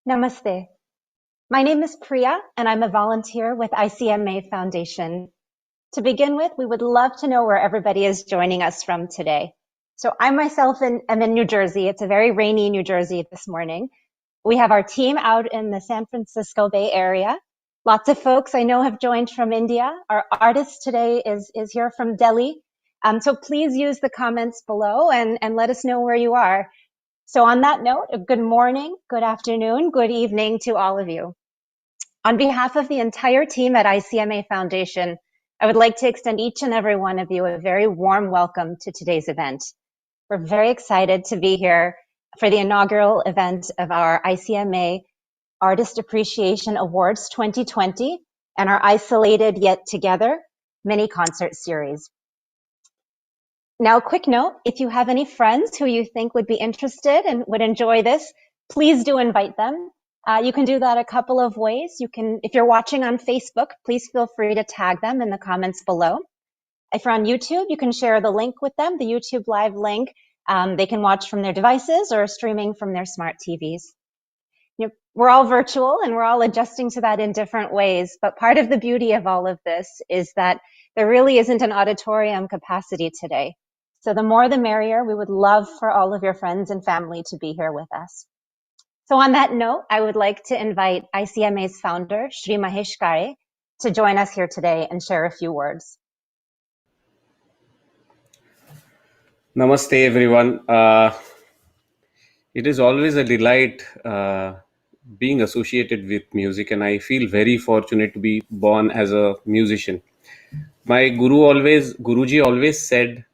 Namaste. My name is Priya, and I'm a volunteer with ICMA Foundation. To begin with, we would love to know where everybody is joining us from today. So I myself am in New Jersey. It's a very rainy New Jersey this morning. We have our team out in the San Francisco Bay Area. Lots of folks I know have joined from India. Our artist today is here from Delhi. So please use the comments below and let us know where you are. So on that note, a good morning, good afternoon, good evening to all of you. On behalf of the entire team at ICMA Foundation, I would like to extend each and every one of you a very warm welcome to today's event. We're very excited to be here for the inaugural event of our ICMA Artist Appreciation Awards 2020 and our Isolated Yet Together mini concert series. Now, a quick note, if you have any friends who you think would be interested and would enjoy this, please do invite them. You can do that a couple of ways. If you're watching on Facebook, please feel free to tag them in the comments below. If you're on YouTube, you can share the link with them, the YouTube Live link. They can watch from their devices or streaming from their smart TVs. We're all virtual and we're all adjusting to that in different ways, but part of the beauty of all of this is that there really isn't an auditorium capacity today. So the more the merrier. We would love for all of your friends and family to be here with us. So on that note, I would like to invite ICMA's founder, Shri Mahesh Kare, to join us here today and share a few words. Namaste, everyone. It is always a delight being associated with music, and I feel very fortunate to be born as a musician. My Guruji always said,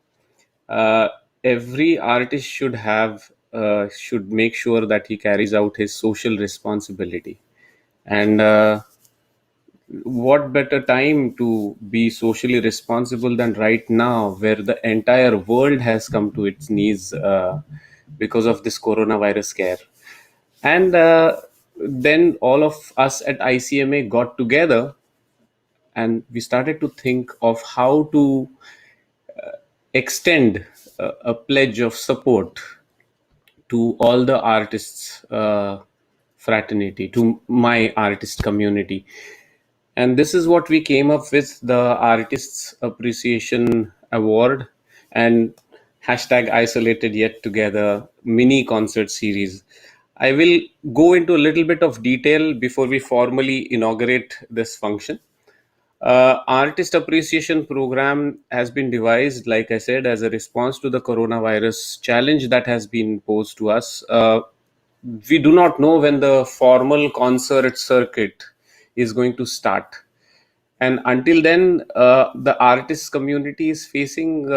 every artist should make sure that he carries out his social responsibility. And what better time to be socially responsible than right now, where the entire world has come to its knees because of this coronavirus scare. And then all of us at ICMA got together and we started to think of how to extend a pledge of support to all the artists fraternity, to my artist community. And this is what we came up with, the Artists Appreciation Award and hashtag Isolated Yet Together mini concert series. I will go into a little bit of detail before we formally inaugurate this function. Artist Appreciation Program has been devised, like I said, as a response to the coronavirus challenge that has been posed to us. We do not know when the formal concert circuit is going to start, and until then the artist community is facing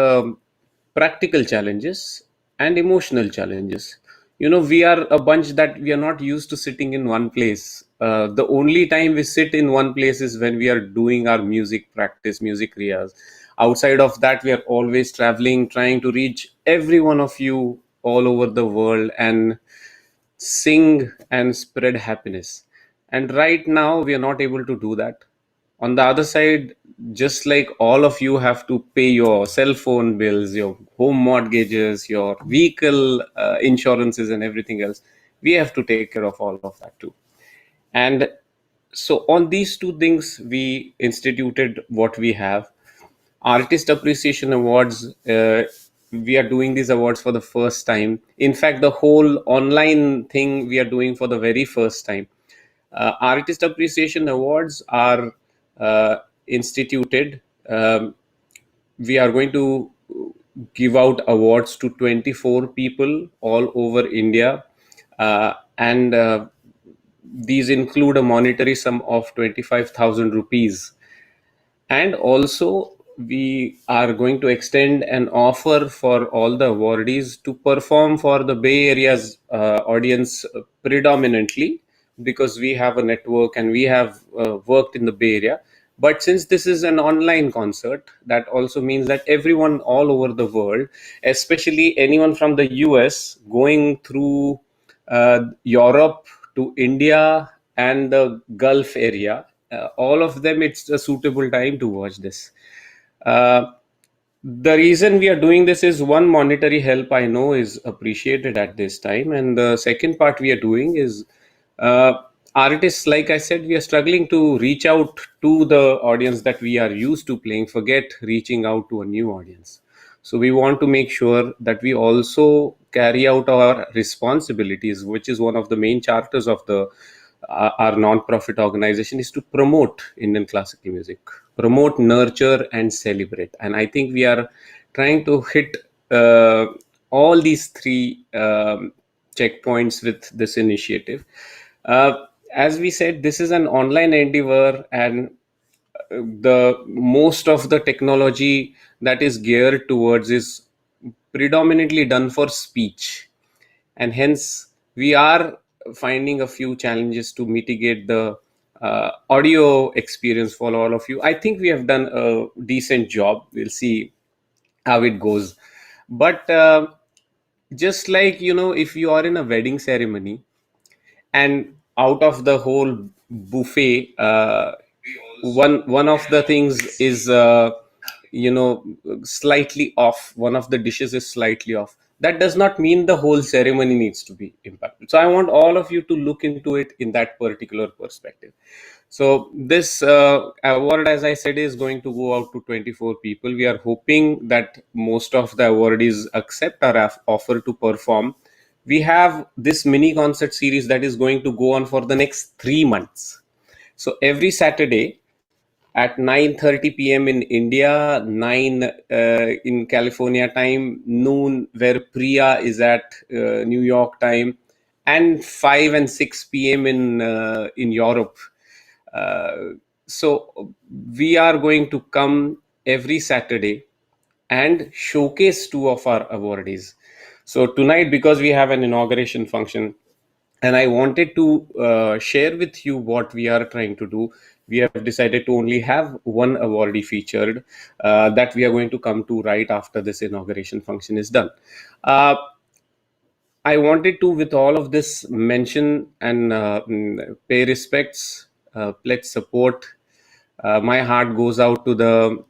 practical challenges and emotional challenges. We are a bunch that we are not used to sitting in one place. The only time we sit in one place is when we are doing our music practice, music riyas. Outside of that, we are always traveling, trying to reach every one of you all over the world and sing and spread happiness. And right now, we are not able to do that. On the other side, just like all of you have to pay your cell phone bills, your home mortgages, your vehicle insurances, and everything else, we have to take care of all of that too. And so, on these two things, we instituted what we have. Artist Appreciation Awards. We are doing these awards for the first time. In fact, the whole online thing we are doing for the very first time. Artist Appreciation Awards are instituted. We are going to give out awards to 24 people all over India, and these include a monetary sum of 25,000 rupees. And also, we are going to extend an offer for all the awardees to perform for the Bay Area's audience predominantly, because we have a network and we have worked in the Bay Area. But since this is an online concert, that also means that everyone all over the world, especially anyone from the US going through Europe to India and the Gulf area, all of them, it's a suitable time to watch this. The reason we are doing this is, one, monetary help I know is appreciated at this time, and the second part we are doing is uh, artists, like I said, we are struggling to reach out to the audience that we are used to playing, forget reaching out to a new audience. So we want to make sure that we also carry out our responsibilities, which is one of the main charters of the our non-profit organization, is to promote Indian classical music, promote, nurture, and celebrate. And I think we are trying to hit uh, all these three checkpoints with this initiative. As we said, this is an online endeavor, and the most of the technology that is geared towards is predominantly done for speech, and hence we are finding a few challenges to mitigate the audio experience for all of you. I think we have done a decent job. We'll see how it goes. But just like, if you are in a wedding ceremony, and out of the whole buffet, one of the things is slightly off, one of the dishes is slightly off, that does not mean the whole ceremony needs to be impacted. So I want all of you to look into it in that particular perspective. So this award, as I said, is going to go out to 24 people. We are hoping that most of the awardees accept our offer to perform. We have this mini concert series that is going to go on for the next 3 months. So every Saturday at 9:30 p.m. in India, 9 in California time, noon where Priya is at New York time, and 5 and 6 p.m. in Europe. Uh, so we are going to come every Saturday and showcase two of our awardees. So tonight, because we have an inauguration function, and I wanted to share with you what we are trying to do. We have decided to only have one awardee featured that we are going to come to right after this inauguration function is done. Uh, I wanted to, with all of this, mention and pay respects, pledge support. My heart goes out to the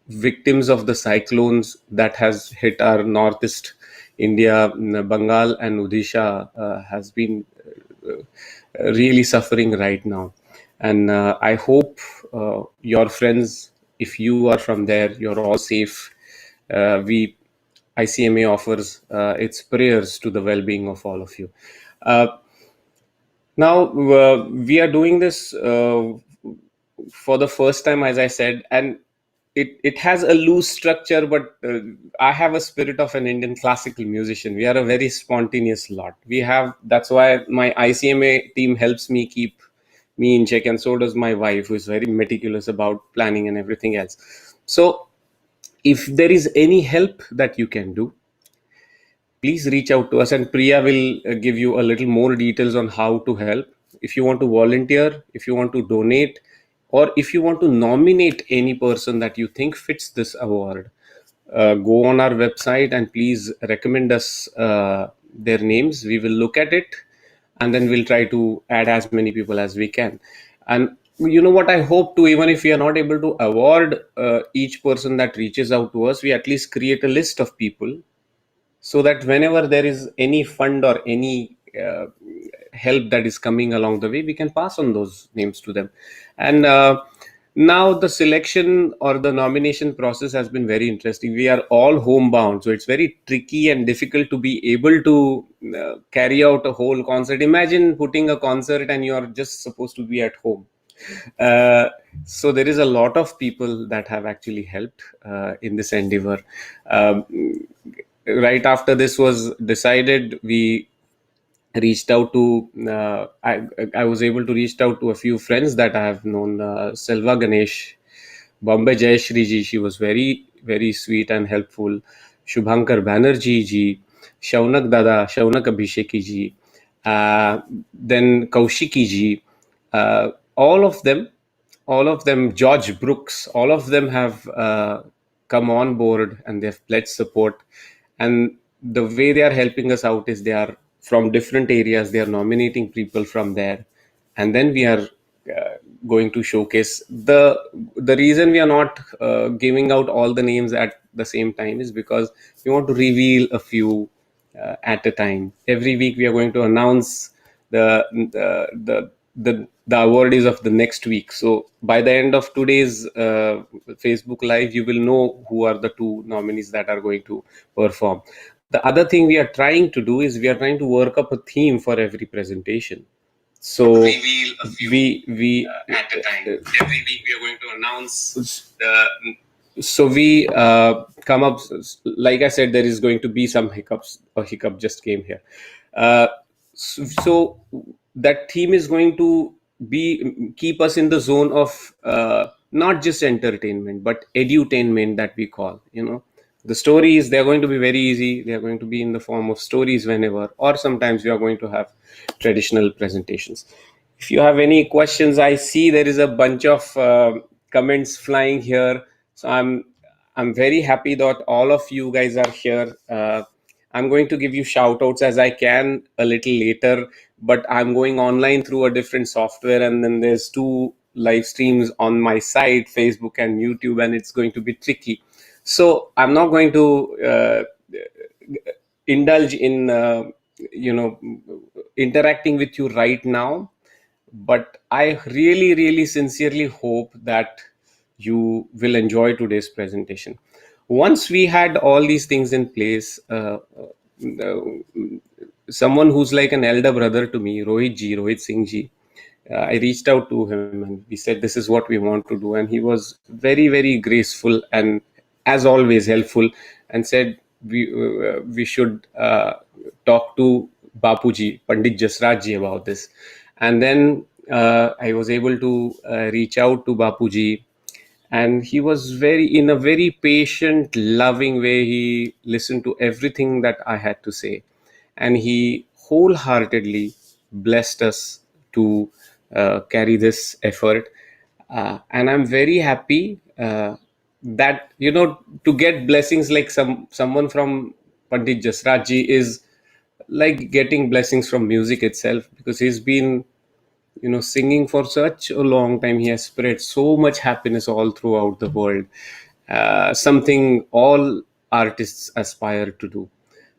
victims of the cyclones that has hit our northeast India. Bengal and Odisha has been really suffering right now, and I hope your friends, if you are from there, you're all safe. We ICMA offers its prayers to the well-being of all of you. Uh, Now, we are doing this for the first time, as I said, and it has a loose structure, but I have a spirit of an Indian classical musician. We are a very spontaneous lot. That's why my ICMA team helps me keep me in check, and so does my wife, who is very meticulous about planning and everything else. So, if there is any help that you can do, please reach out to us, and Priya will give you a little more details on how to help. If you want to volunteer, if you want to donate, or if you want to nominate any person that you think fits this award, go on our website and please recommend us their names. We will look at it, and then we'll try to add as many people as we can. And you know what I hope to, even if we are not able to award each person that reaches out to us, we at least create a list of people, so that whenever there is any fund or any help that is coming along the way, we can pass on those names to them. And now the selection or the nomination process has been very interesting. We are all homebound, so it's very tricky and difficult to be able to carry out a whole concert. Imagine putting a concert and you are just supposed to be at home. uh, so there is a lot of people that have actually helped in this endeavor. um, right after this was decided, we reached out to I was able to reach out to a few friends that I have known. Selva Ganesh, Bombay Jayashri ji, she was very very sweet and helpful. Shubhankar Banerjee ji, Shaunak Abhisheki ji, then Kaushiki ji, all of them, George Brooks, all of them have come on board and they've pledged support. And the way they are helping us out is they are from different areas, they are nominating people from there, and then we are going to showcase. The reason we are not giving out all the names at the same time is because we want to reveal a few at a time. Every week we are going to announce the the awardees of the next week. So by the end of today's Facebook Live, you will know who are the two nominees that are going to perform. The other thing we are trying to do is we are trying to work up a theme for every presentation. So reveal a few we at a time. Every week we are going to announce the. So we come up. Like I said, there is going to be some hiccups. A hiccup just came here. So that theme is going to be keep us in the zone of not just entertainment but edutainment, that we call. The stories, they're going to be very easy. They're going to be in the form of stories whenever, or sometimes we are going to have traditional presentations. If you have any questions, I see there is a bunch of comments flying here. So I'm very happy that all of you guys are here. I'm going to give you shout outs as I can a little later, but I'm going online through a different software, and then there's two live streams on my site, Facebook and YouTube, and it's going to be tricky. So I'm not going to indulge in interacting with you right now, but I really, really sincerely hope that you will enjoy today's presentation. Once we had all these things in place, uh, someone who's like an elder brother to me, Rohit Singh ji, I reached out to him and we said, this is what we want to do. And he was very, very graceful and, as always, helpful, and said we should talk to Bapuji, Pandit Jasraj ji, about this. And then I was able to reach out to Bapuji, and he was in a very patient, loving way, he listened to everything that I had to say, and he wholeheartedly blessed us to carry this effort. And I'm very happy that, to get blessings like someone from Pandit Jasraj ji is like getting blessings from music itself, because he's been singing for such a long time. He has spread so much happiness all throughout the world, something all artists aspire to do.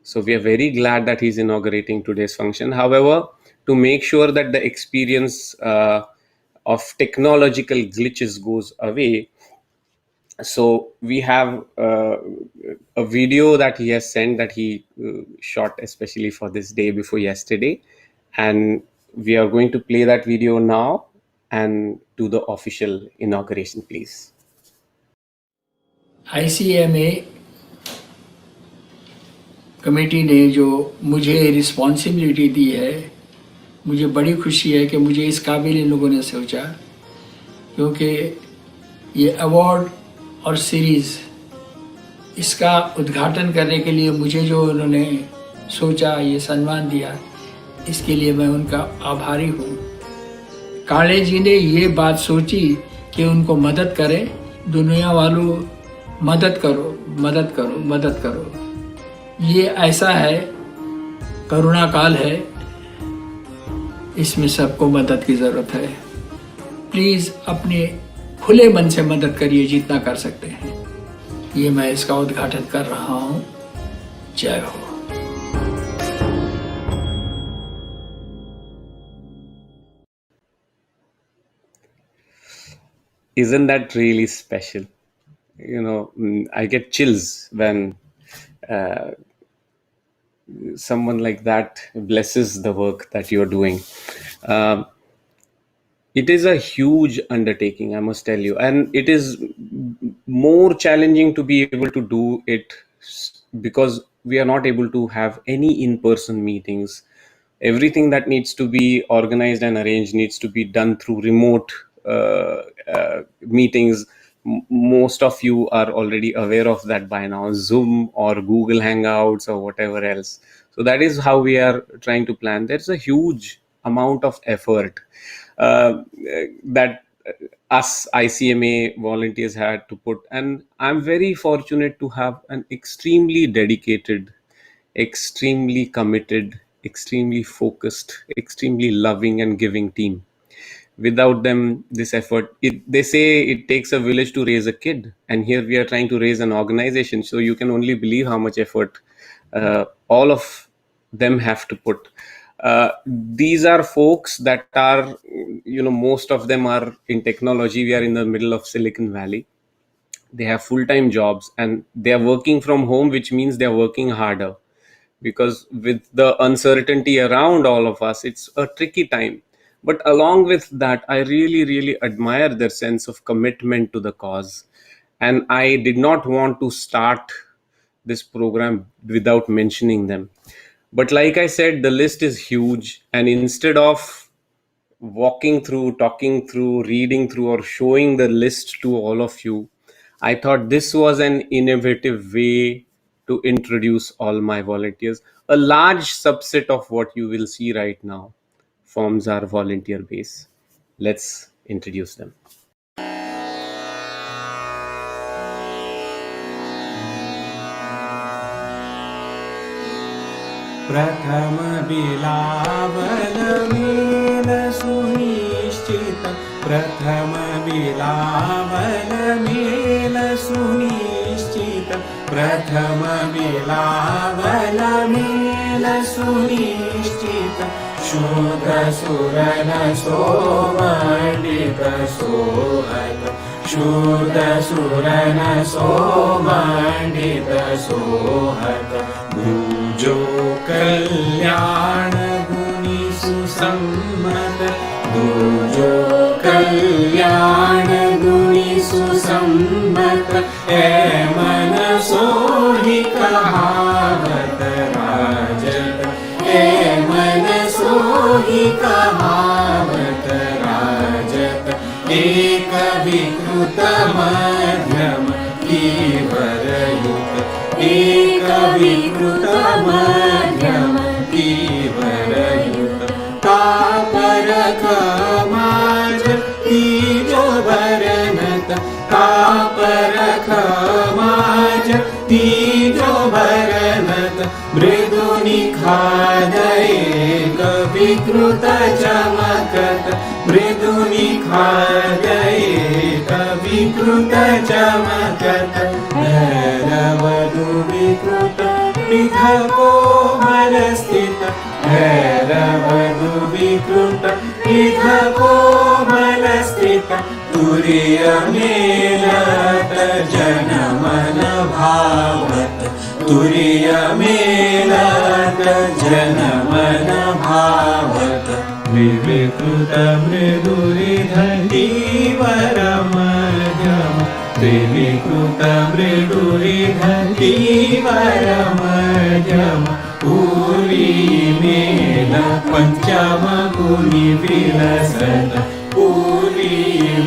So we are very glad that he's inaugurating today's function. However, to make sure that the experience of technological glitches goes away, so we have a video that he has sent, that he shot especially for this day before yesterday, and we are going to play that video now and do the official inauguration, please. ICMA committee ने जो मुझे responsibility दी है, मुझे बड़ी खुशी है कि मुझे इस काबिल इन लोगों ने सोचा, क्योंकि ये अवार्ड और सीरीज़ इसका उद्घाटन करने के लिए मुझे जो उन्होंने सोचा, ये सम्मान दिया, इसके लिए मैं उनका आभारी हूँ। काले जी ने ये बात सोची कि उनको मदद करें, दुनिया वालों मदद करो, मदद करो, मदद करो। ये ऐसा है, करुणा काल है, इसमें सबको मदद की ज़रूरत है। प्लीज़ अपने खुले मन से मदद करिए जितना कर सकते हैं। ये मैं इसका उद्घाटन कर रहा हूँ। जय हो। Isn't that really special? I get chills when someone like that blesses the work that you're doing. It is a huge undertaking, I must tell you, and it is more challenging to be able to do it because we are not able to have any in-person meetings. Everything that needs to be organized and arranged needs to be done through remote meetings. Most of you are already aware of that by now, Zoom or Google Hangouts or whatever else. So that is how we are trying to plan. There's a huge amount of effort that us ICMA volunteers had to put, and I'm very fortunate to have an extremely dedicated, extremely committed, extremely focused, extremely loving and giving team. Without them, this effort, they say it takes a village to raise a kid, and here we are trying to raise an organization. So you can only believe how much effort all of them have to put. These are folks that are, most of them are in technology. We are in the middle of Silicon Valley. They have full-time jobs and they are working from home, which means they are working harder, because with the uncertainty around all of us, it's a tricky time. But along with that, I really, really admire their sense of commitment to the cause. And I did not want to start this program without mentioning them. But like I said, the list is huge. And instead of walking through, talking through, reading through, or showing the list to all of you, I thought this was an innovative way to introduce all my volunteers. A large subset of what you will see right now forms our volunteer base. Let's introduce them. प्रथम Bilawal mail सुनिश्चित प्रथम Bilawal mail सुनिश्चित प्रथम Bilawal mail सुनिश्चित शुद्ध सुरन सोमंडित सोहत शुद्ध सुरन सोमंडित सोहत दूजो कल्याण गुणी सुसम्मत दूजो कल्याण गुणी सुसम्मत ए मन सोहि कहावत राजत ए मन सोहि कहावत राजत एक विकृत मध्यम कीवरयुत एक विकृत मध्यम कीवरयुत तापरख माज तीजो भरनत तापरख माज तीजो भरनत मृदुनि खादयेक विकृत चमकत मृदुनि खादयेक विकृत चमकत भैरवधु विकृत विधको मलस्थित भैरवधु विकृत विधको मलस्थित तुरीय मेलत जनमन भावत तुरीय मेलत जनमन भावत विविकृत मृदुरिधीवरमध्यम त्रिविकृत मृदुरिधीवरमध्यम पूर्वी मेल पंचम कुनि विलसत पूर्वी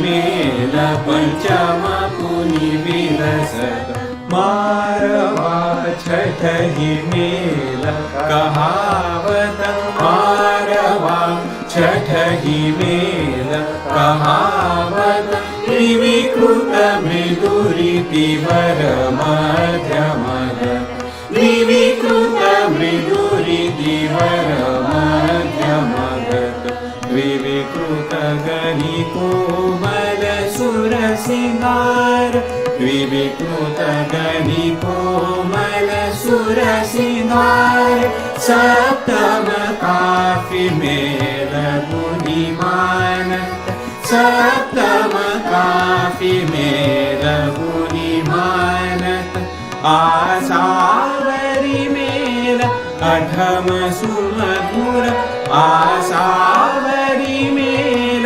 मेल पंचम कुनि विलसत मारवा छठहि मेल कहावत मारवा छठहि मेल कहावत त्रिविकृत मृदुरितिवर मध्यमद त्रिविकृत मृदुरितिवर मध्यमगत द्विविकृत गणिको बल सुर सिंगार द्विविकृत गणिको बल सुर सिंगार सप्तम काफी मेल गुणिमानत सप्तम काफी मेल गुणिमानत आसावरी मेल अठम सुमधुर आसावरी मेल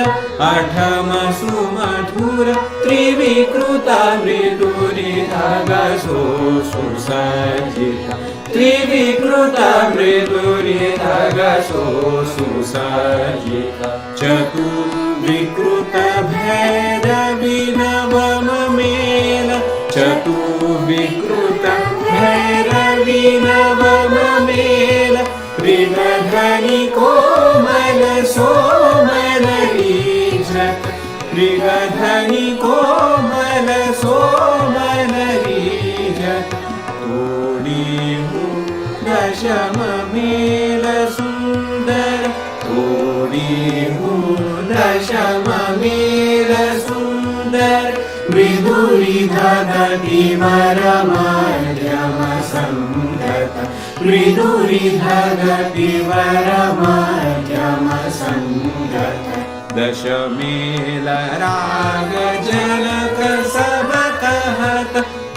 अठम सुमधुर त्रिविकृत मृदुरिधगसो सुसज्जित त्रिविकृत मृदुरिधगसो सुसज्जित चतुर्विकृत भैरवी नवम मेल चतुर्विकृत भैरवी नवम मेल मृगधनि कोमल सोमल रीझत मृगधनि कोमल सोमल रीझत तोड़ी हूँ दशम मेल सुंदर तोड़ी हूँ दशम मेल सुंदर मृदुरिधगति वर मध्यम संगत मृदुरिधगतिवरमध्यमसङ्गत दशमेल राग जनक सब कहत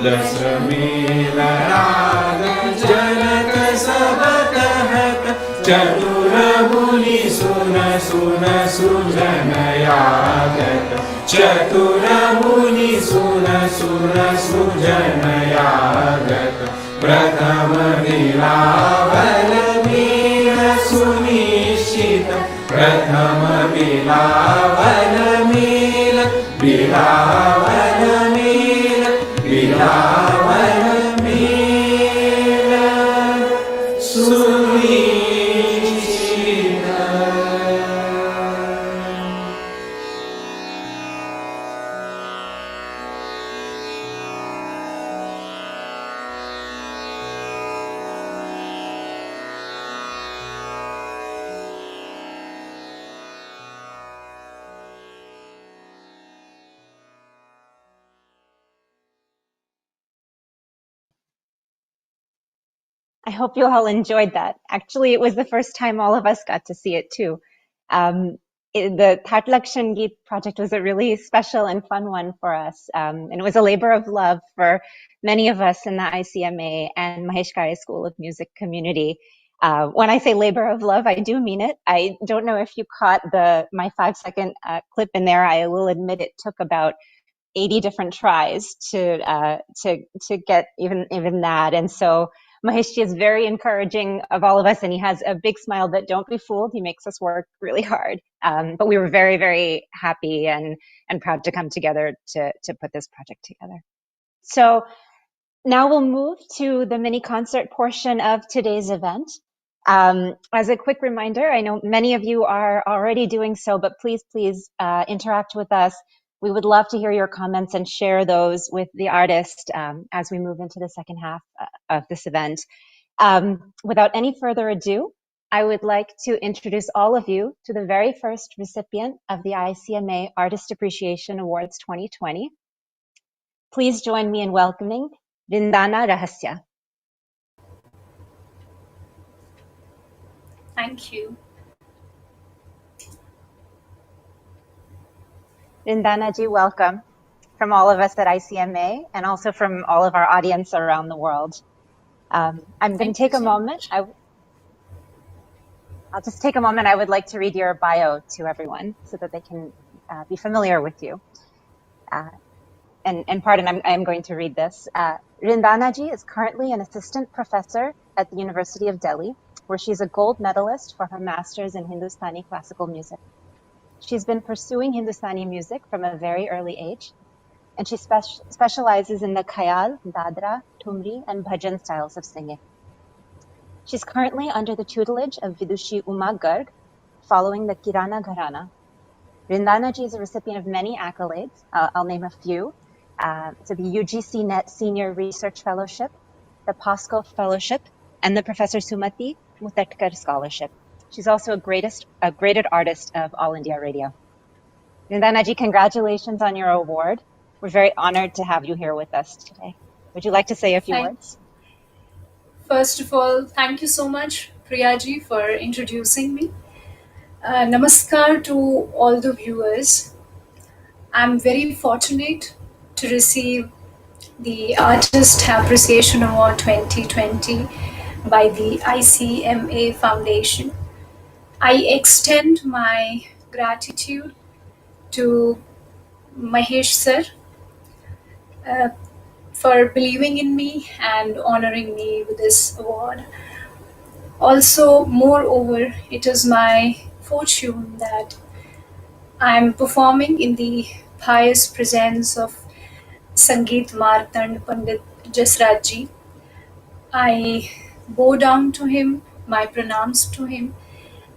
दशमेल राग जनक सब कहत चतुर मुनि सुन सुन सुजन यागत चतुर मुनि सुन सुन सुजन यागत प्रथम बिलावल मीन सुनिश्चित प्रथम Bilawal mean Bilawal mean Bilawal mean सुनिश्चित। I hope you all enjoyed that. Actually, it was the first time all of us got to see it too. The Thatlakshan Geet project was a really special and fun one for us. And it was a labor of love for many of us in the ICMA and Maheshkaya School of Music community. When I say labor of love, I do mean it. I don't know if you caught my 5-second clip in there. I will admit it took about 80 different tries to get even that. And so Maheshji is very encouraging of all of us, and he has a big smile, but don't be fooled. He makes us work really hard. But we were very, very happy and proud to come together to put this project together. So now we'll move to the mini concert portion of today's event. As a quick reminder, I know many of you are already doing so, but please interact with us. We would love to hear your comments and share those with the artist as we move into the second half of this event. Without any further ado, I would like to introduce all of you to the very first recipient of the ICMA Artist Appreciation Awards 2020. Please join me in welcoming Rindana Rahasya. Thank you. Rindana ji, welcome from all of us at ICMA and also from all of our audience around the world. I'm going to take a moment. I'll just take a moment. I would like to read your bio to everyone so that they can be familiar with you. And pardon, I'm going to read this. Rindana ji is currently an assistant professor at the University of Delhi, where she's a gold medalist for her master's in Hindustani classical music. She's been pursuing Hindustani music from a very early age, and she specializes in the Khayal, Dadra, Tumri, and Bhajan styles of singing. She's currently under the tutelage of Vidushi Uma Garg, following the Kirana Gharana. Rindana ji is a recipient of many accolades. I'll name a few. So the UGC Net Senior Research Fellowship, the POSCO Fellowship, and the Professor Sumati Muthatkar Scholarship. She's also a graded artist of All India Radio. Rindana ji, congratulations on your award. We're very honored to have you here with us today. Would you like to say a few words? First of all, thank you so much, Priya ji, for introducing me. Namaskar to all the viewers. I'm very fortunate to receive the Artist Appreciation Award 2020 by the ICMA Foundation. I extend my gratitude to Mahesh sir for believing in me and honoring me with this award. Also, moreover, it is my fortune that I'm performing in the pious presence of Sangeet Martand Pandit Jasraj ji. I bow down to him, my pranams to him,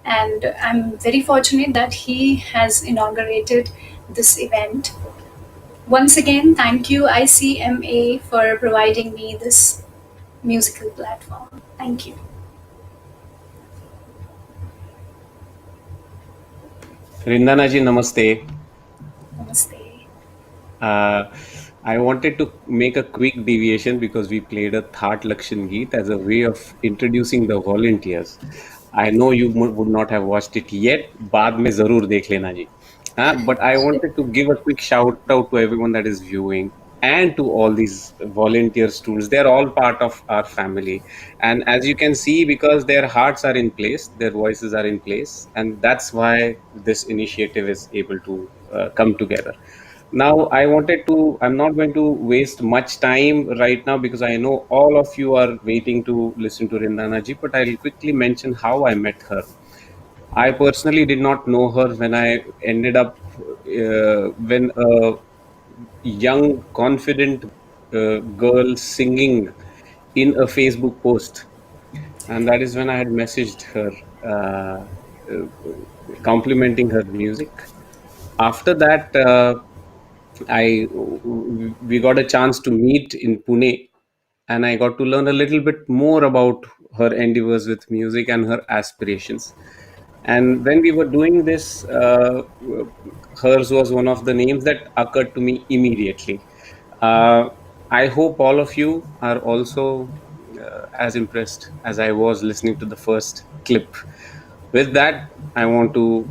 and I'm very fortunate that he has inaugurated this event. Once again, thank you ICMA for providing me this musical platform. Thank you. Rindana ji, namaste. Namaste. I wanted to make a quick deviation because we played a Thaat Lakshan Geet as a way of introducing the volunteers. I know you would not have watched it yet. बाद में जरूर देख लेना जी. But I wanted to give a quick shout out to everyone that is viewing and to all these volunteer students. They're all part of our family. And as you can see, because their hearts are in place, their voices are in place. And that's why this initiative is able to come together. Now, I'm not going to waste much time right now because I know all of you are waiting to listen to Rindana ji, but I'll quickly mention how I met her. I personally did not know her when I ended up, when a young, confident girl singing in a Facebook post. And that is when I had messaged her, complimenting her music. After that, I we got a chance to meet in Pune, and I got to learn a little bit more about her endeavors with music and her aspirations. And when we were doing this, hers was one of the names that occurred to me immediately. Uh, I hope all of you are also as impressed as I was listening to the first clip. With that, I want to,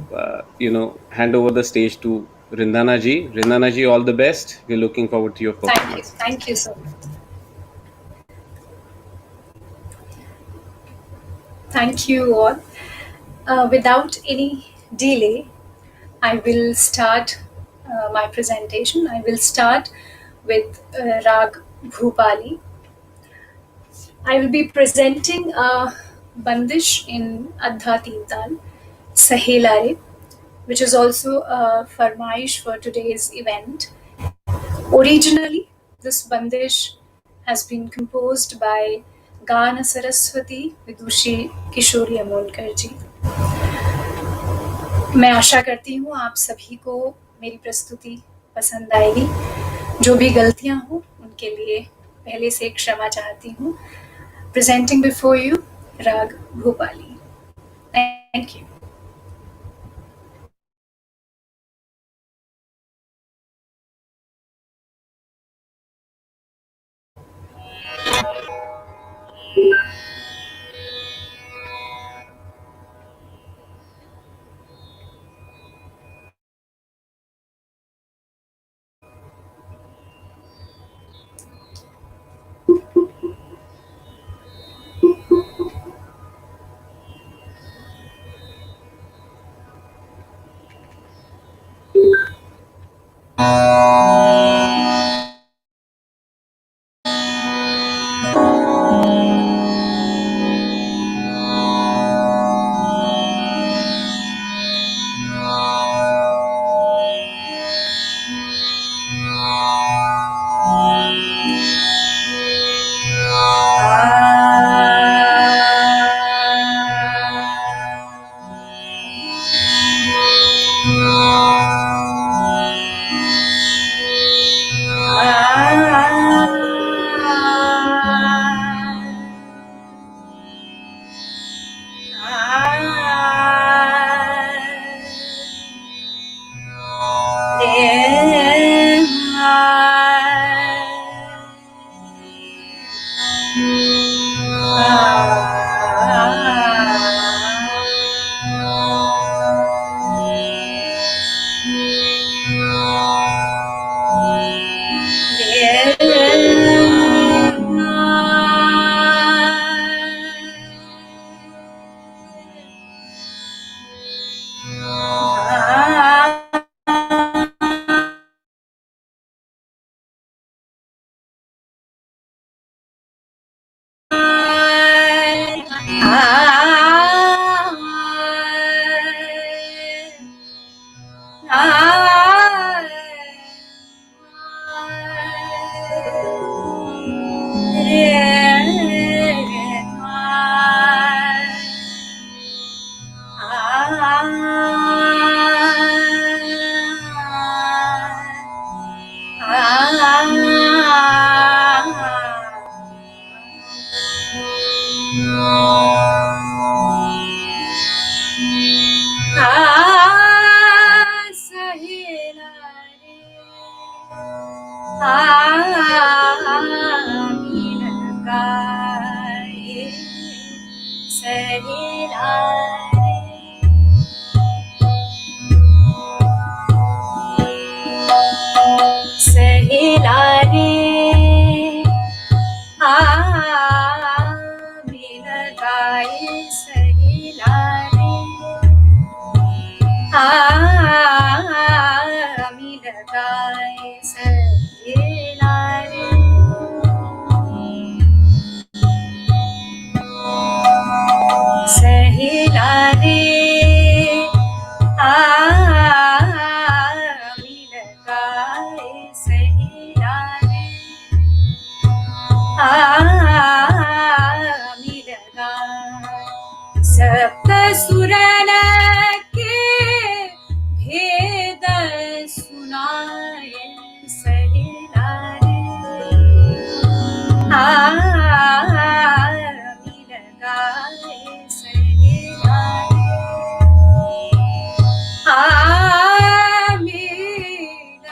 hand over the stage to Rindana ji. Rindana ji, all the best. We're looking forward to your Thank you. performance. Thank you so much. Thank you all. Without any delay, I will start my presentation. I will start with Rag Bhupali. I will be presenting a bandish in Adha Tintal, Sahelare, which is also a farmaish for today's event. Originally, this bandish has been composed by Gana Saraswati Vidushi Kishori Amolkar ji. मैं आशा करती हूँ आप सभी को मेरी प्रस्तुति पसंद आएगी. जो भी गलतियाँ हों उनके लिए पहले से क्षमा चाहती हूँ. Presenting before you, Rag Bhupali. Thank you. सहेला रे मिल गाए सहेला रे मिल गाए सहेला रे सहेला रे मिल गाए सहेला रे मिल गाए सप्त सुरन के भेद सुनाए सहेला रे मिल गाए सहेला रे मिल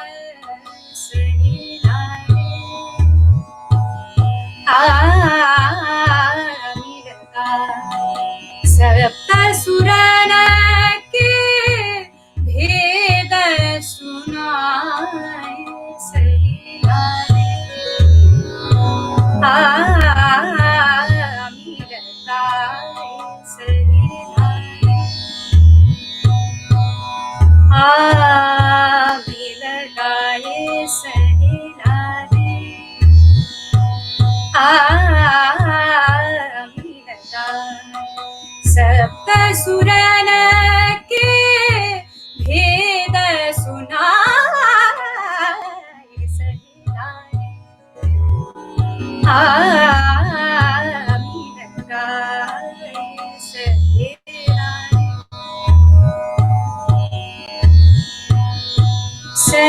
सहेला रे मिल गाए सप्त सुरन के भेद सुनाए सहेला रे मिल गाए सहेला रे मिल गाए सहेला रे मिल गाए सप्त सुरन के भेद सुनाए सहेला रे मिल गाए सहेला रे सहेला रे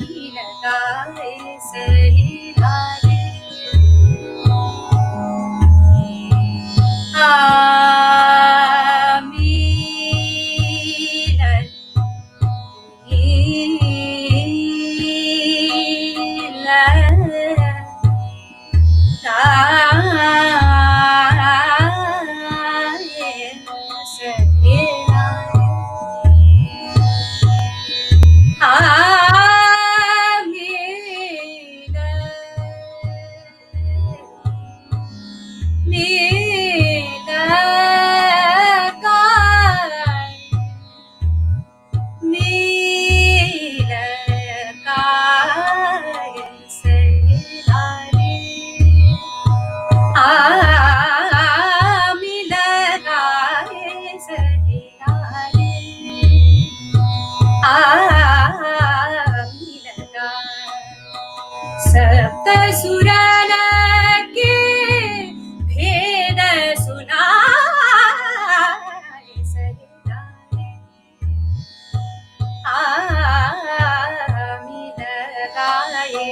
मिल गाए सहेला रे मिल सहेला रे मिल सहेला रे सहेला रे मिल गाए सहेला रे मिल गाए सहेला रे सप्त सुरन के भेद सुनाए सहेला रे मिल गाए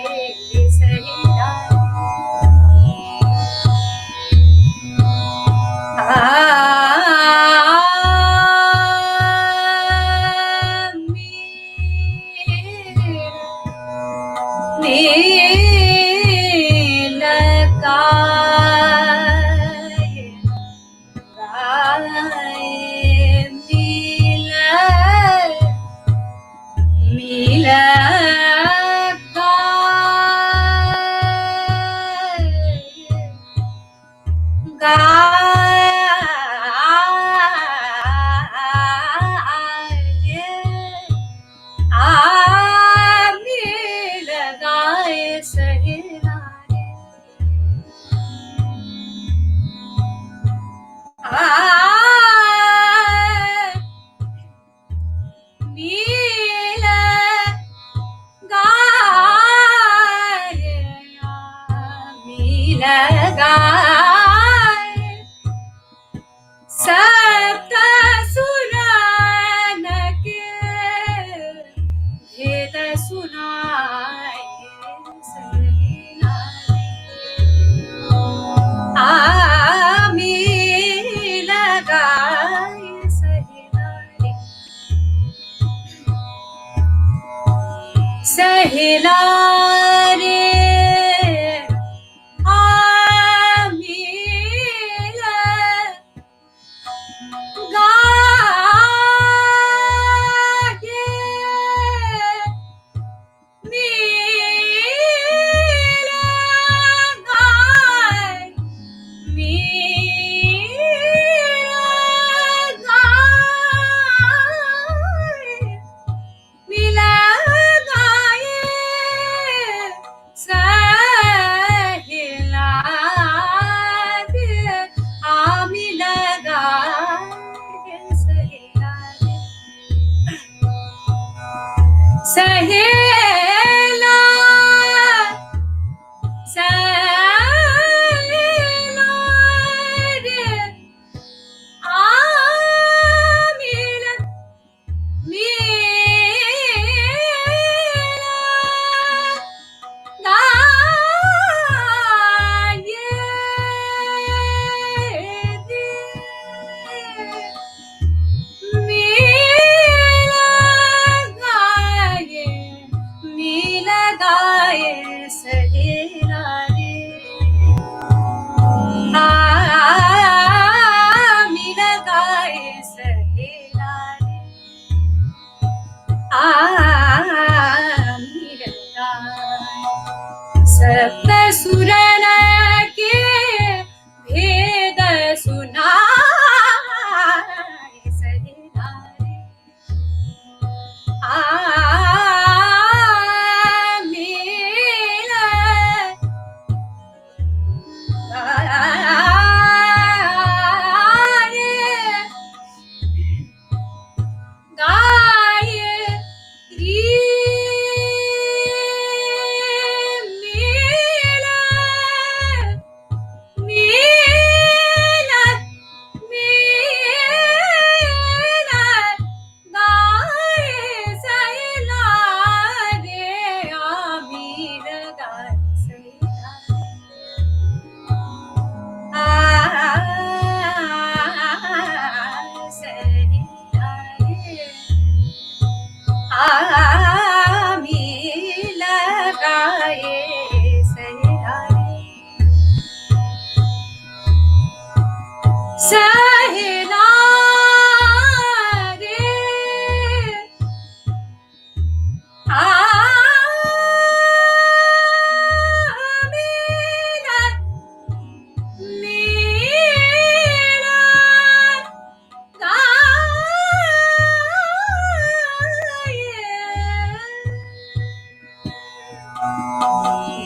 सहेला रे आमिला गागे मीरा गाय मीरा गाय मिला सहेला सहेला रे आमिला मीरा गाये दे मीरा गाये मीरा गाये सहेला रे मीरा गाये सहेला रे मीरा गाये सप्त सुरन के भेद सुनाए सहेला रे मीरा गाये री मीरा मीरा मीरा गाये सहेला रे मीरा गाये सहेला मीरा गाये सहेला सहेला रे मीरा मीरा गाये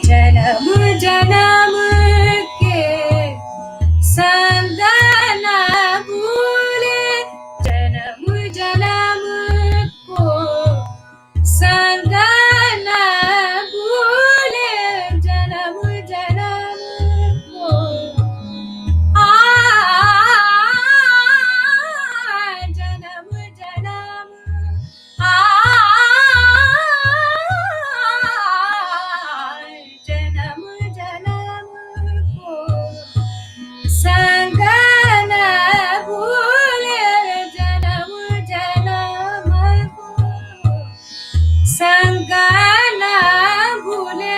जन्म जन्म के संदन भूले जन्म जन्म को संदन भूले जन्म जन्म को जन्म जन्म जन्म जन्म को संगन भूले जन्म जन्म को संगन भूले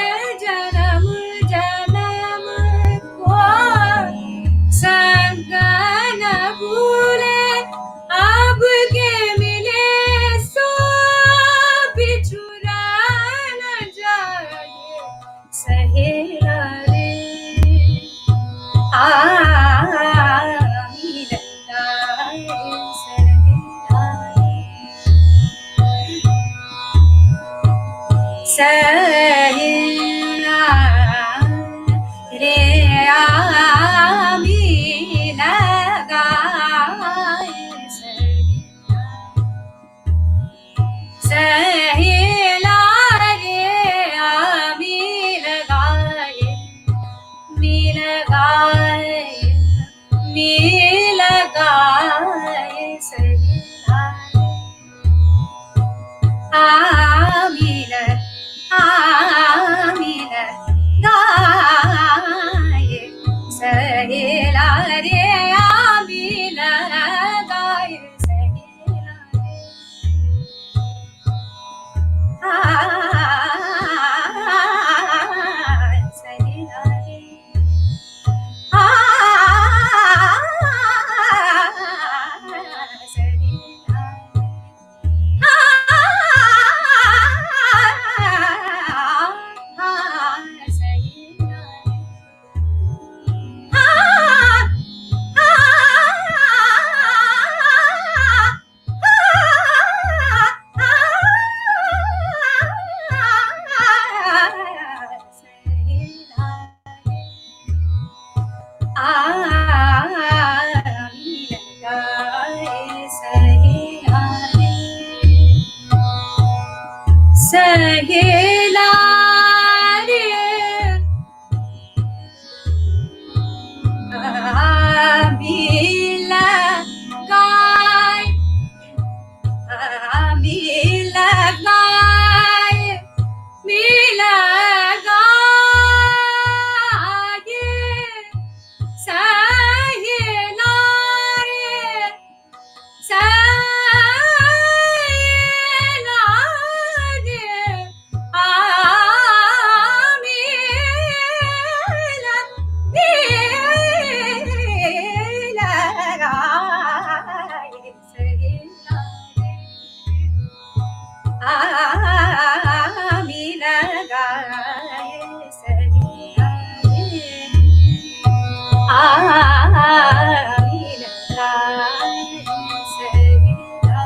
सहेला रे आमी लगाए सहेला रे आमी लगाए मी लगाए सहेला आमीन गाए सहेला रे आमीन गाए सहेला सहेला रे सहेला रे आमी लगाए मी लगाए सहेला रे सहेला रे आमी लगाए सहेला आमी लगाए सहेला आमी लगाए सहेला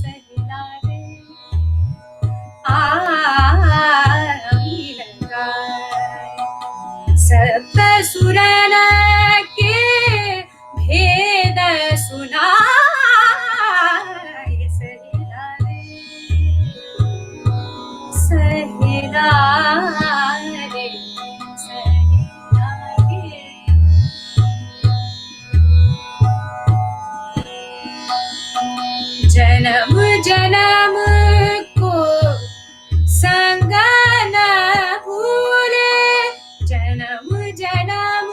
सहेला रे आमी लगाए सप्त सुरन के भेद सुनाए सहेला रे सहेला रे सहेला रे जन्म जन्म को संग न भूले जन्म जन्म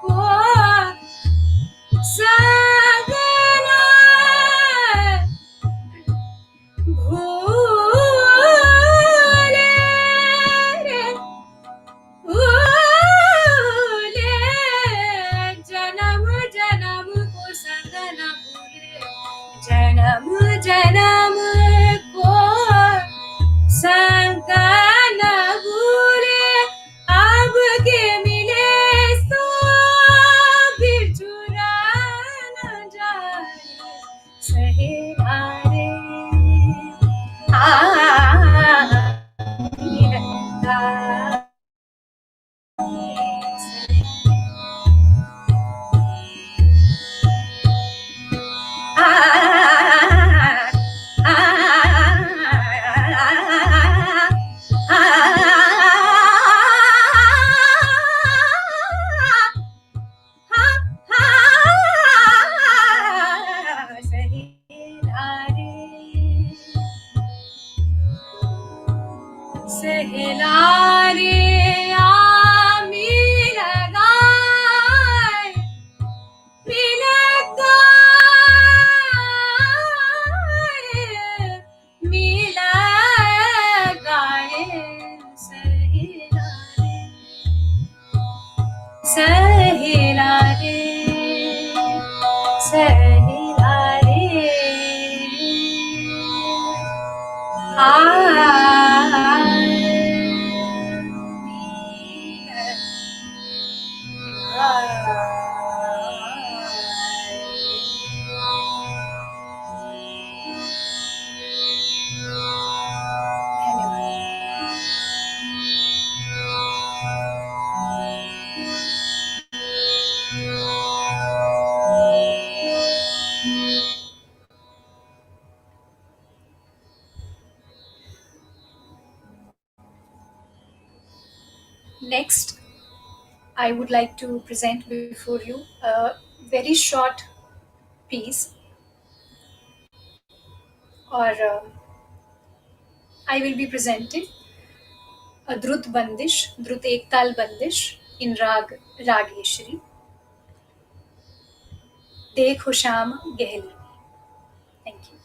को संग न भूले रे भूले जन्म जन्म को संग न भूले जन्म जन्म को संग न भूले अब के मिले सो फिर चुरा न जाए सहेला रे Next, I would like to present before you a very short piece, or I will be presenting a Drut Ek Tal Bandish in Rageshri, Dekho Sham Gehli. Thank you.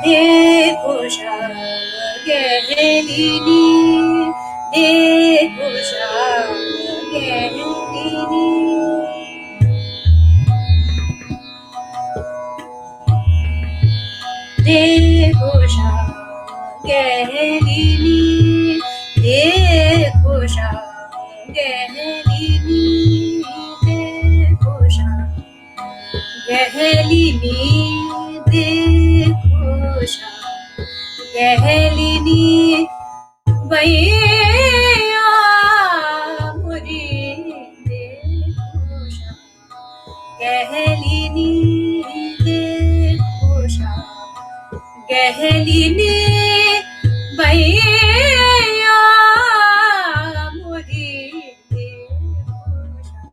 देखो श्याम गहलिनी, देखो श्याम गहलिनी, देखो श्याम गहलिनी, देखो श्याम गहलिनी, देखो श्याम गहलिनी, देखो श्याम गहलिनी, भैया मुरी, देखो श्याम गहलिनी, देखो श्याम गहलिनी, भैया मुरी, देखो श्याम,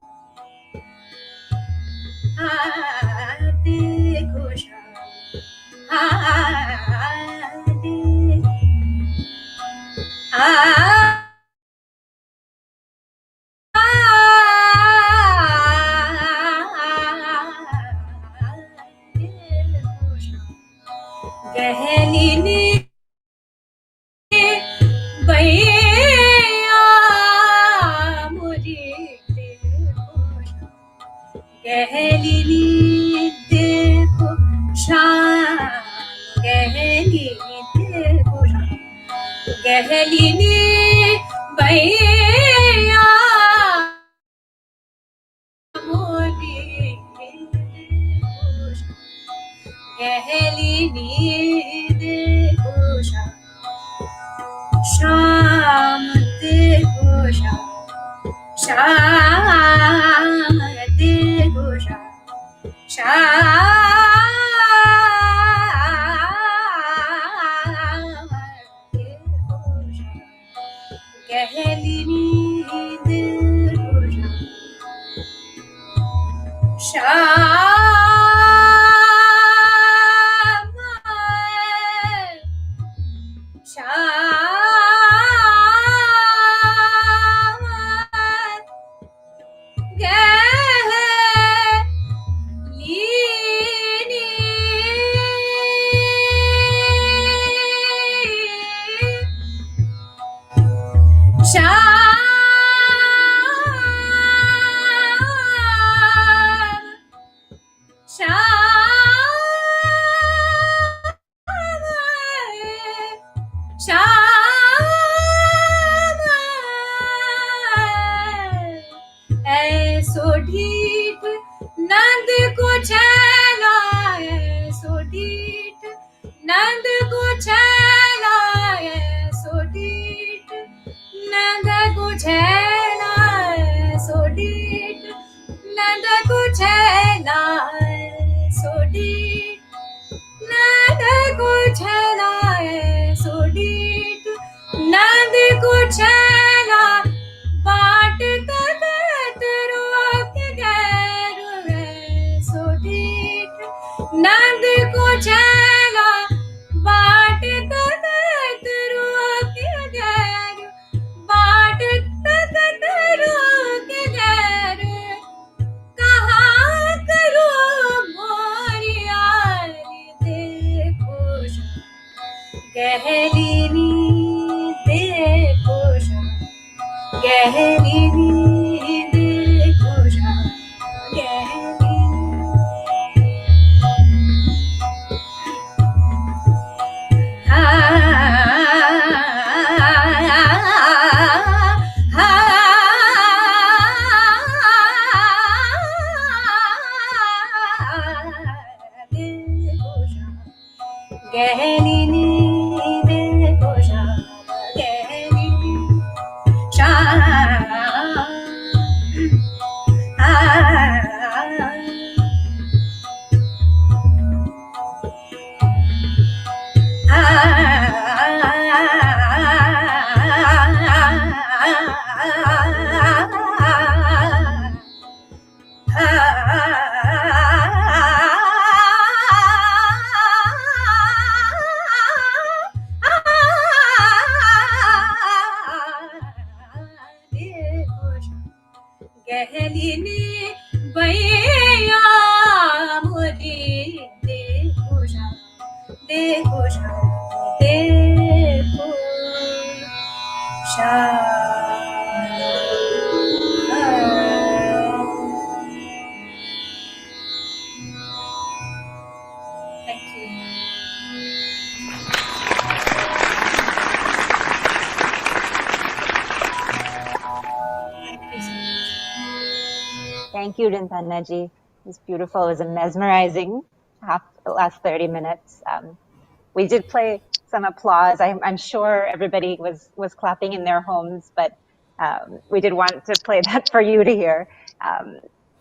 गहलिनी, भैया मुरी, गहली देखो शाम गहली देखो शाम गहली भैया मोरी देखो शाम गहली देखो शाम शाम देखो शाम शाम देखो शाम शाम देखो शाम गहली देखो शाम शाम गहली शाम शाम ऐसो ढीठ नंद को छैला ऐसो ढीठ नंद को छैला ऐसो ढीठ नंद को छैला ऐसो ढीठ नंद को छैला ऐसो ढीठ नंद को छैला ऐसो ढीठ नंद को छैला बाट तक रोक गैर ऐसो ढीठ नंद को छैला बाट तक रोक गैर बाट तक रोक गैर कहाँ करो मोरी यारी देखो शाम गहली देखो शाम गहली देखो शाम गहली देखो शाम गहली देखो शाम गहली गहली भैया मोरी देखो शाम देखो शाम देखो शाम Thank you. Thank you, Rindana ji. It was beautiful. It was a mesmerizing the last 30 minutes. We did play some applause. I'm sure everybody was clapping in their homes, but we did want to play that for you to hear.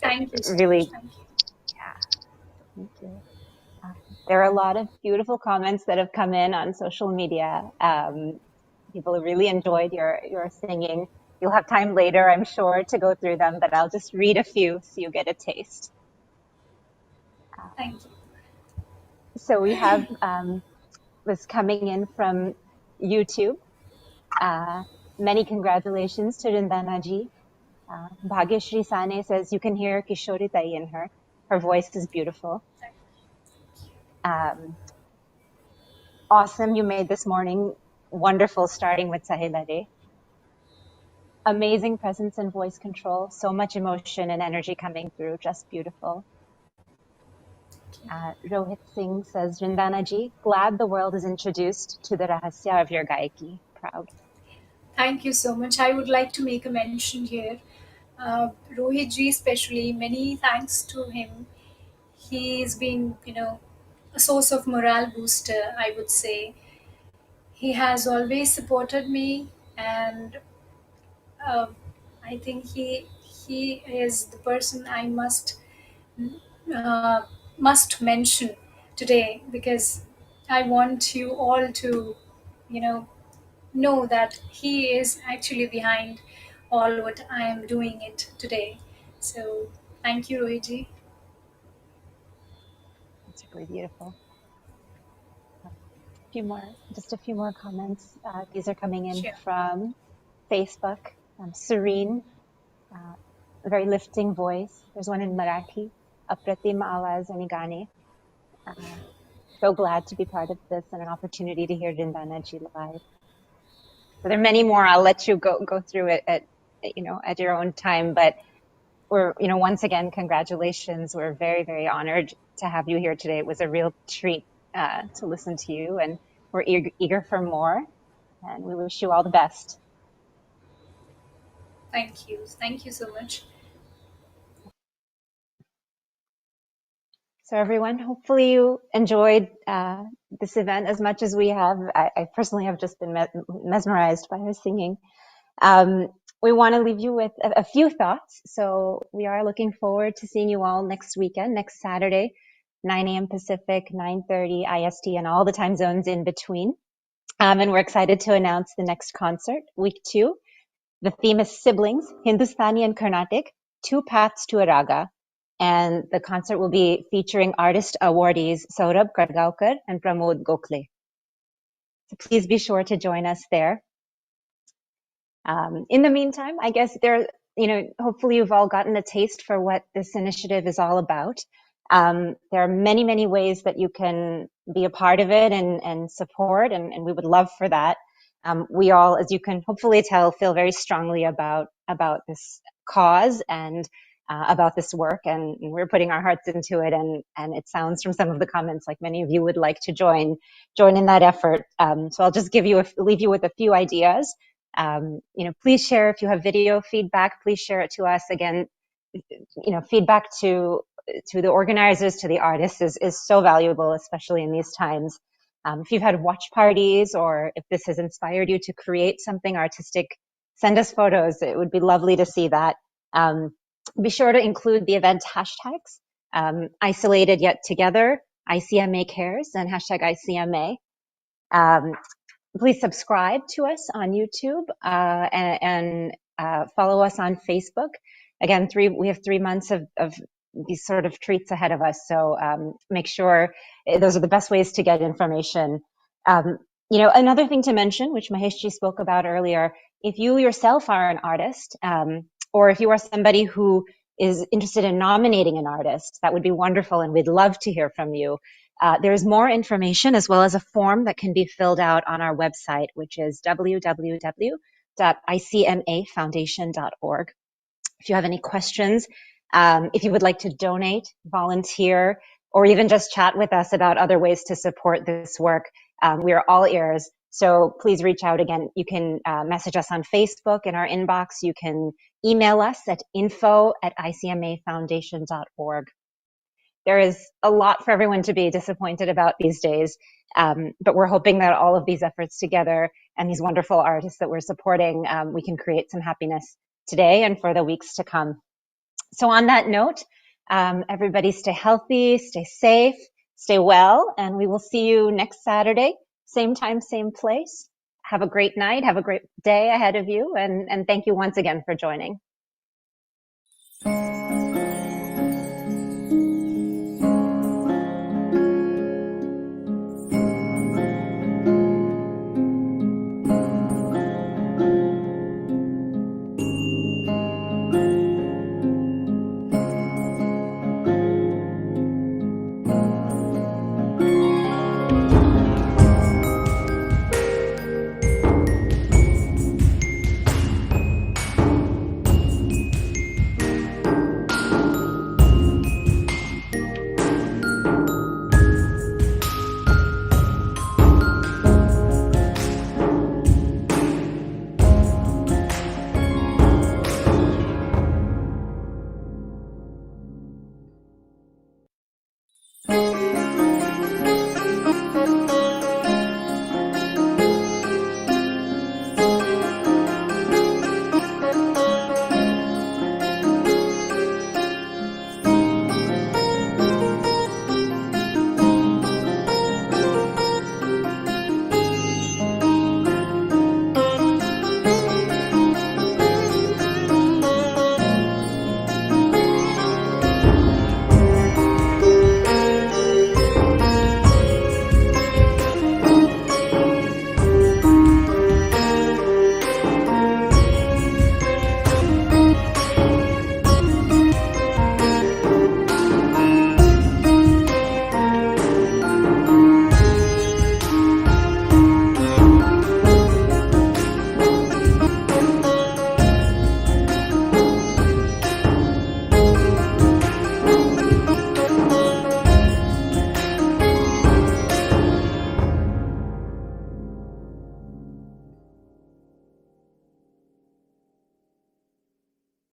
Thank you so Really, much. Thank you. thank you. There are a lot of beautiful comments that have come in on social media. People really enjoyed your singing. You'll have time later, I'm sure, to go through them, but I'll just read a few so you get a taste. Thank you. So we have this coming in from YouTube. Many congratulations to Rindana ji. Bhagyashri Sane says you can hear Kishori Tai in her. Her voice is beautiful. Awesome you made this morning. Wonderful starting with Sahila Day. Amazing presence and voice control. So much emotion and energy coming through. Just beautiful. Rohit Singh says, Rindana ji, glad the world is introduced to the Rahasya of your Gaiki. Proud. Thank you so much. I would like to make a mention here. Rohit ji, especially, many thanks to him. He's been, a source of morale booster, I would say. He has always supported me, and uh, I think he is the person I uh, must mention today, because I want you all to, you know that he is actually behind all what I am doing it today. So thank you, Rohiji. Super beautiful. Just a few more comments. These are coming in Sure. from Facebook. Serene, a very lifting voice. There's one in Marathi. Apratim Awaz ani Gaane. So glad to be part of this and an opportunity to hear Rindana ji live. So there are many more. I'll let you go through it at your own time. But we're, once again, congratulations. We're very, very honored to have you here today. It was a real treat to listen to you, and we're eager for more. And we wish you all the best. Thank you. Thank you so much. So everyone, hopefully you enjoyed this event as much as we have. I personally have just been mesmerized by her singing. We want to leave you with a few thoughts. So we are looking forward to seeing you all next weekend, next Saturday, 9 a.m. Pacific, 9:30 IST, and all the time zones in between. And we're excited to announce the next concert, week 2. The theme is Siblings, Hindustani and Carnatic, Two Paths to a Raga. And the concert will be featuring artist awardees Saurabh Kargaonkar and Pramod Gokhale. So please be sure to join us there. In the meantime, I guess hopefully you've all gotten a taste for what this initiative is all about. There are many, many ways that you can be a part of it and support, and we would love for that. We all, as you can hopefully tell, feel very strongly about this cause and about this work, and we're putting our hearts into it. And it sounds from some of the comments like many of you would like to join in that effort. So I'll just leave you with a few ideas. Please share if you have video feedback. Please share it to us. Again, feedback to the organizers, to the artists is so valuable, especially in these times. If you've had watch parties or if this has inspired you to create something artistic, send us photos. It would be lovely to see that. Be sure to include the event hashtags, Isolated Yet Together, ICMA Cares, and hashtag ICMA. Please subscribe to us on YouTube and follow us on Facebook. Again, we have 3 months of these sort of treats ahead of us. So make sure those are the best ways to get information. Another thing to mention, which Maheshji spoke about earlier, if you yourself are an artist, or if you are somebody who is interested in nominating an artist, that would be wonderful, and we'd love to hear from you. There's more information as well as a form that can be filled out on our website, which is www.icmafoundation.org. If you have any questions, if you would like to donate, volunteer, or even just chat with us about other ways to support this work, we are all ears. So please reach out. Again, you can message us on Facebook in our inbox. You can email us at info@icmafoundation.org. There is a lot for everyone to be disappointed about these days, but we're hoping that all of these efforts together and these wonderful artists that we're supporting, we can create some happiness today and for the weeks to come. So on that note, everybody stay healthy, stay safe, stay well, and we will see you next Saturday, same time, same place. Have a great night, have a great day ahead of you, and thank you once again for joining.